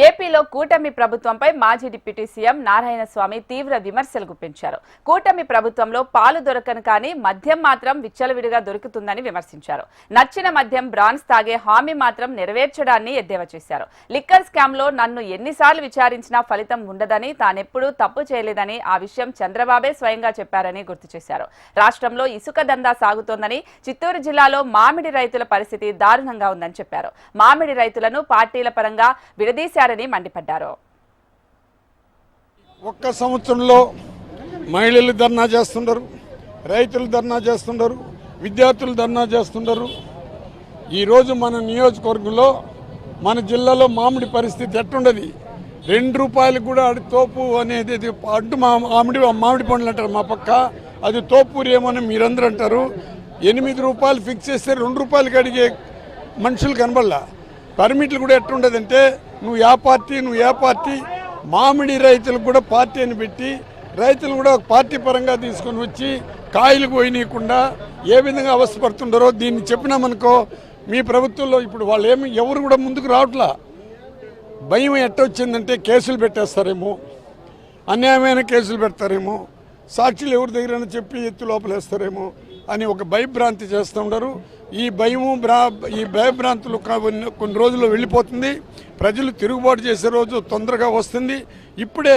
ఏపీలో కూటమి ప్రభుత్వంపై మాజీ డిప్యూటీ సీఎం నారాయణస్వామి తీవ్ర విమర్శలు గుప్పించారు. కూటమి ప్రభుత్వంలో పాలు దొరకను కానీ మద్యం మాత్రం విచ్చలవిడిగా దొరుకుతుందని విమర్శించారు. నచ్చిన మద్యం బ్రాండ్స్ తాగే హామీ మాత్రం నెరవేర్చడాన్ని ఎద్దేవా చేశారు. లిక్కర్ స్కామ్ లో నన్ను ఎన్నిసార్లు విచారించినా ఫలితం ఉండదని, తానెప్పుడూ తప్పు చేయలేదని, ఆ విషయం చంద్రబాబే స్వయంగా చెప్పారని గుర్తు చేశారు. రాష్ట్రంలో ఇసుక దందా సాగుతోందని, చిత్తూరు జిల్లాలో మామిడి రైతుల పరిస్థితి దారుణంగా ఉందని చెప్పారు. మామిడి రైతులను పార్టీల పరంగా విడదీశారని మండిపడ్డారు. ఒక్క సంవత్సరంలో మహిళలు ధర్నా చేస్తున్నారు, రైతులు ధర్నా చేస్తున్నారు, విద్యార్థులు ధర్నా చేస్తున్నారు. ఈరోజు మన నియోజకవర్గంలో మన జిల్లాలో మామిడి పరిస్థితి ఎట్టుండదు. ₹2 కూడా తోపు అనేది అడ్డు మామిడి పండ్లు అంటారు మా పక్క, అది తోపూరి ఏమని మీరందరూ అంటారు. ₹8 ఫిక్స్ చేస్తే ₹2 అడిగే మనుషులు కనబడలా. పర్మిట్లు కూడా ఎట్టుండదంటే నువ్వు ఏ పార్టీ మామిడి రైతులకు కూడా పార్టీ అని పెట్టి రైతులు కూడా ఒక పార్టీ పరంగా తీసుకొని వచ్చి కాయలు పోయినీయకుండా ఏ విధంగా అవస్థపడుతుంటారో దీన్ని చెప్పినామనుకో మీ ప్రభుత్వంలో ఇప్పుడు వాళ్ళు ఎవరు కూడా ముందుకు రావట్లా. భయం ఎట్టొచ్చిందంటే కేసులు పెట్టేస్తారేమో, అన్యాయమైన కేసులు పెడతారేమో, సాక్షులు ఎవరి దగ్గరైనా చెప్పి ఎత్తు లోపలేస్తారేమో అని ఒక భయభ్రాంతి చేస్తూ ఉంటారు. ఈ భయభ్రాంతులు కొన్ని రోజుల్లో వెళ్ళిపోతుంది. ప్రజలు తిరుగుబాటు చేసే రోజు తొందరగా వస్తుంది. ఇప్పుడే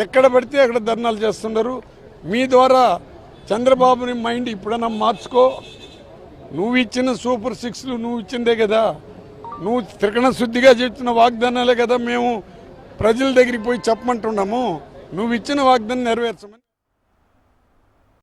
ఎక్కడ పడితే అక్కడ ధర్నాలు చేస్తున్నారు. మీ ద్వారా చంద్రబాబుని మైండ్ ఇప్పుడన్నా మార్చుకో. నువ్వు ఇచ్చిన సూపర్ 6లు నువ్వు ఇచ్చిందే కదా, నువ్వు త్రికరణ శుద్ధిగా చెప్తున్న వాగ్దానాలే కదా మేము ప్రజల దగ్గరికి పోయి చెప్పమంటున్నాము. నువ్వు ఇచ్చిన వాగ్దానం నెరవేర్చమని